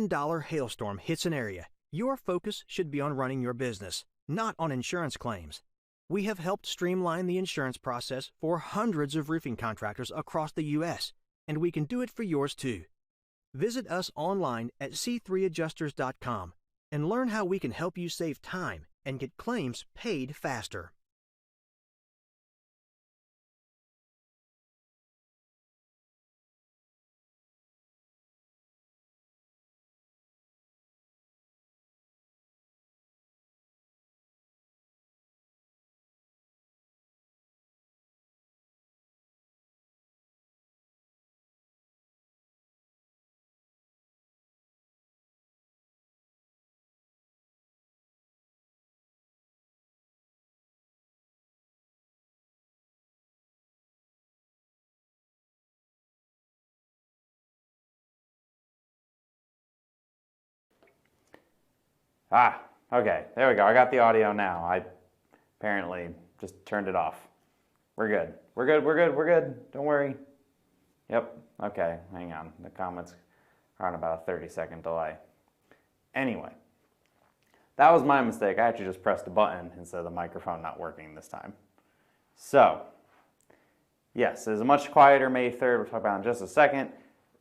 billion hailstorm hits an area, your focus should be on running your business, not on insurance claims. We have helped streamline the insurance process for hundreds of roofing contractors across the U.S., and we can do it for yours too. Visit us online at c3adjusters.com and learn how we can help you save time and get claims paid faster. Okay, there we go. I got the audio now. I apparently just turned it off. We're good. We're good. Don't worry. Yep, okay, hang on. The comments are on about a 30-second delay. Anyway, that was my mistake. I actually just pressed a button instead of the microphone not working this time. So, yes, it is a much quieter May 3rd. We'll talk about it in just a second.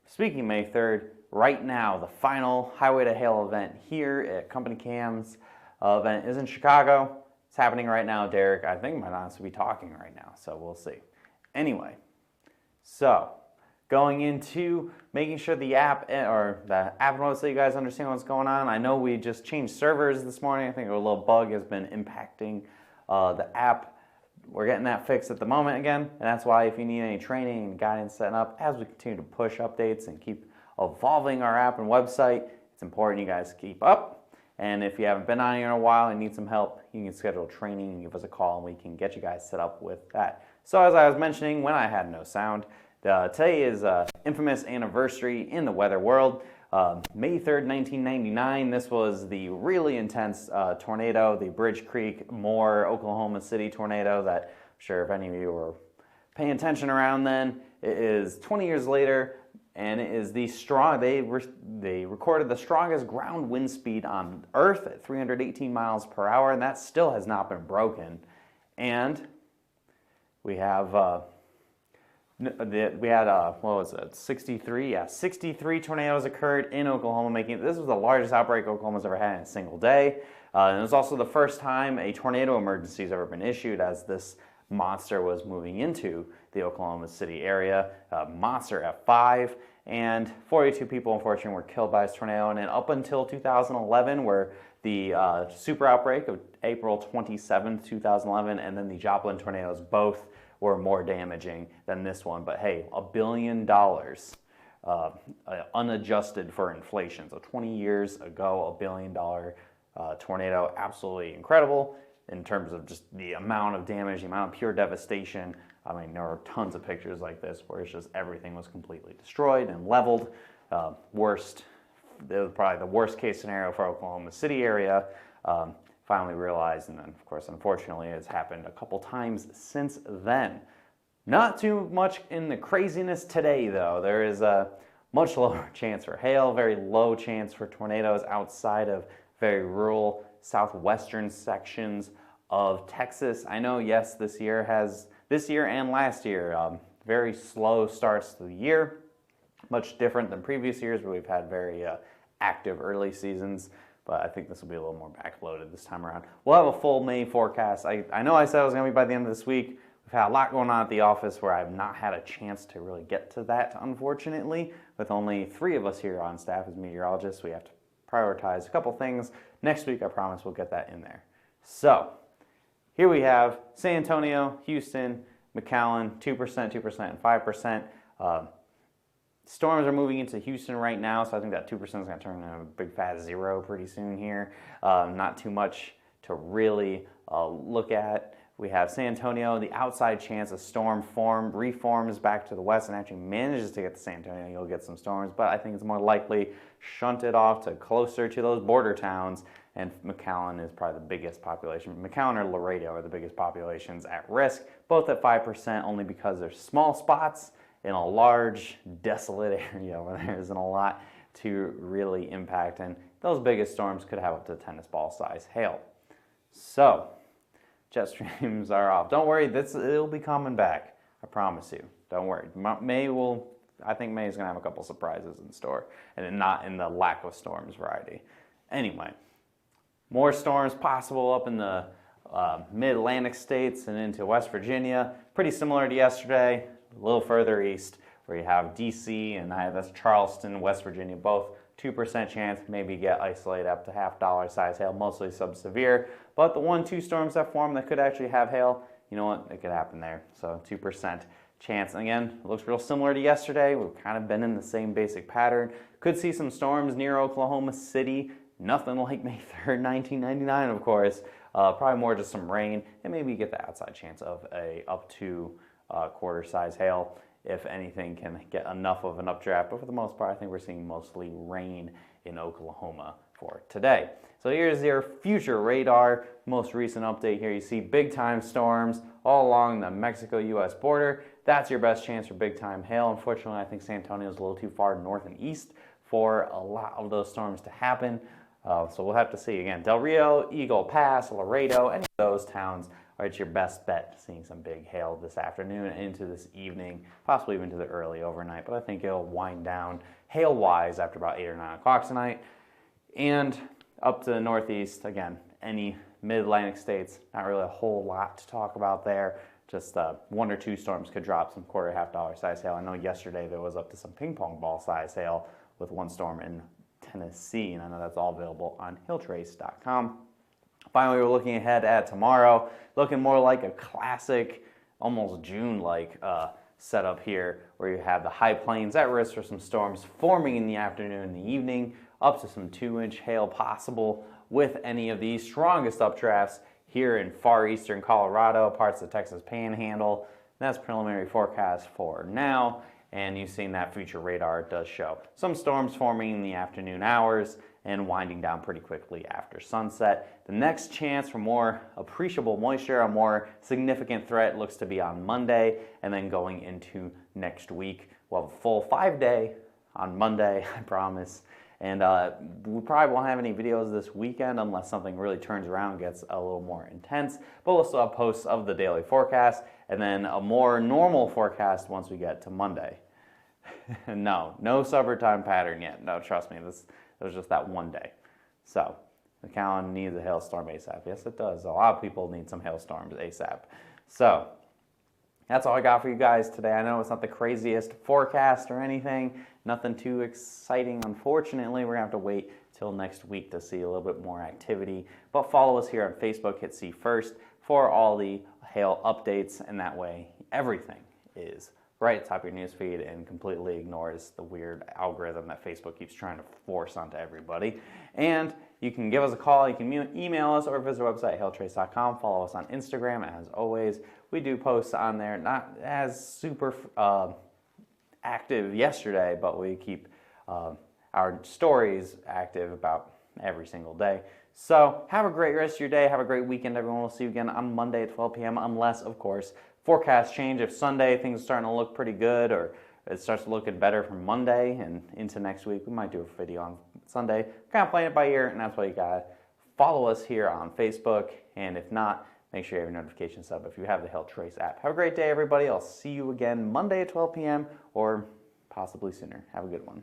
Speaking of May 3rd, right now, the final Highway to Hail event here at Company Cam's event is in Chicago. It's happening right now. Derek, I think, might honestly be talking right now, so we'll see. Anyway, so going into making sure the app notes so you guys understand what's going on. I know we just changed servers this morning. I think a little bug has been impacting the app. We're getting that fixed at the moment again, and that's why if you need any training and guidance setting up as we continue to push updates and keep evolving our app and website, it's important you guys keep up. And if you haven't been on here in a while and need some help, you can schedule training and give us a call and we can get you guys set up with that. So as I was mentioning when I had no sound, today is an infamous anniversary in the weather world. May 3rd, 1999, this was the really intense tornado, the Bridge Creek, Moore, Oklahoma City tornado that I'm sure if any of you were paying attention around then. It is 20 years later, and it is the strong, they recorded the strongest ground wind speed on Earth at 318 miles per hour, and that still has not been broken. And we have... we had, what was it, 63? Yeah, 63 tornadoes occurred in Oklahoma, making this was the largest outbreak Oklahoma's ever had in a single day. And it was also the first time a tornado emergency has ever been issued as this monster was moving into the Oklahoma City area. Monster F5, and 42 people, unfortunately, were killed by this tornado. And then up until 2011, where the super outbreak of April 27th, 2011, and then the Joplin tornadoes both were more damaging than this one. But hey, $1 billion unadjusted for inflation. So 20 years ago, $1 billion tornado, absolutely incredible in terms of just the amount of damage, the amount of pure devastation. I mean, there are tons of pictures like this where it's just everything was completely destroyed and leveled. It was probably the worst case scenario for Oklahoma City area. Finally realized, and then of course unfortunately it's happened a couple times since then. Not too much in the craziness today though. There is a much lower chance for hail, very low chance for tornadoes outside of very rural southwestern sections of Texas. I know, yes, this year and last year, very slow starts to the year, much different than previous years where we've had very active early seasons. But I think this will be a little more backloaded this time around. We'll have a full May forecast. I know I said it was going to be by the end of this week. We've had a lot going on at the office where I've not had a chance to really get to that, unfortunately. With only 3 of us here on staff as meteorologists, we have to prioritize a couple things. Next week, I promise we'll get that in there. So, here we have San Antonio, Houston, McAllen, 2%, 2%, and 5%. Storms are moving into Houston right now, so I think that 2% is going to turn into a big fat 0 pretty soon here. Not too much to really look at. We have San Antonio, the outside chance a storm reforms back to the west and actually manages to get to San Antonio. You'll get some storms, but I think it's more likely shunted off to closer to those border towns, and McAllen is probably the biggest population. McAllen or Laredo are the biggest populations at risk, both at 5% only because there's small spots in a large, desolate area where there isn't a lot to really impact, and those biggest storms could have up to tennis ball size hail. So jet streams are off. Don't worry, it'll be coming back. I promise you. Don't worry. I think May is going to have a couple surprises in store, and not in the lack of storms variety. Anyway, more storms possible up in the mid-Atlantic states and into West Virginia. Pretty similar to yesterday, a little further east, where you have DC and that's Charleston, West Virginia, both 2% chance, maybe get isolated up to $0.5 size hail, mostly sub-severe. But the 1-2 storms that form that could actually have hail, you know what, it could happen there. So 2% chance. And again, it looks real similar to yesterday. We've kind of been in the same basic pattern. Could see some storms near Oklahoma City. Nothing like May 3rd, 1999, of course. Probably more just some rain, and maybe you get the outside chance of a up to quarter size hail, if anything can get enough of an updraft. But for the most part, I think we're seeing mostly rain in Oklahoma for today. So here's your future radar. Most recent update here. You see big time storms all along the Mexico-U.S. border. That's your best chance for big time hail. Unfortunately, I think San Antonio is a little too far north and east for a lot of those storms to happen. So we'll have to see. Again, Del Rio, Eagle Pass, Laredo, any of those towns are your best bet seeing some big hail this afternoon and into this evening, possibly even to the early overnight. But I think it'll wind down hail-wise after about 8 or 9 o'clock tonight. And up to the northeast, again, any mid-Atlantic states, not really a whole lot to talk about there. Just 1 or 2 storms could drop some quarter, $0.5 size hail. I know yesterday there was up to some ping pong ball size hail with 1 storm in Tennessee, and I know that's all available on hailtrace.com. Finally, we're looking ahead at tomorrow, looking more like a classic, almost June-like setup here, where you have the high plains at risk for some storms forming in the afternoon and the evening, up to some 2-inch hail possible with any of these strongest updrafts here in far eastern Colorado, parts of the Texas Panhandle. That's preliminary forecast for now. And you've seen that future radar does show some storms forming in the afternoon hours and winding down pretty quickly after sunset. The next chance for more appreciable moisture, a more significant threat, looks to be on Monday, and then going into next week. We'll have a full 5-day on Monday, I promise. And we probably won't have any videos this weekend unless something really turns around and gets a little more intense. But we'll still have posts of the daily forecast, and then a more normal forecast once we get to Monday. No summertime pattern yet. No, trust me, this was just that one day. So the calendar needs a hailstorm ASAP. Yes, it does. A lot of people need some hailstorms ASAP. So that's all I got for you guys today. I know it's not the craziest forecast or anything. Nothing too exciting, unfortunately. We're going to have to wait till next week to see a little bit more activity. But follow us here on Facebook, hit See First, for all the hail updates. And that way, everything is right at the top of your newsfeed and completely ignores the weird algorithm that Facebook keeps trying to force onto everybody. And you can give us a call, you can email us, or visit our website, hailtrace.com. Follow us on Instagram, as always. We do posts on there, not as super active yesterday, but we keep our stories active about every single day. So have a great rest of your day. Have a great weekend, everyone. We'll see you again on Monday at 12 p.m. unless, of course, forecast change. If Sunday things are starting to look pretty good, or it starts looking better from Monday and into next week, we might do a video on Sunday. Kind of playing it by ear, and that's why you got follow us here on Facebook. And if not, make sure you have your notifications up if you have the Hail Trace app. Have a great day, everybody. I'll see you again Monday at 12 p.m. or possibly sooner. Have a good one.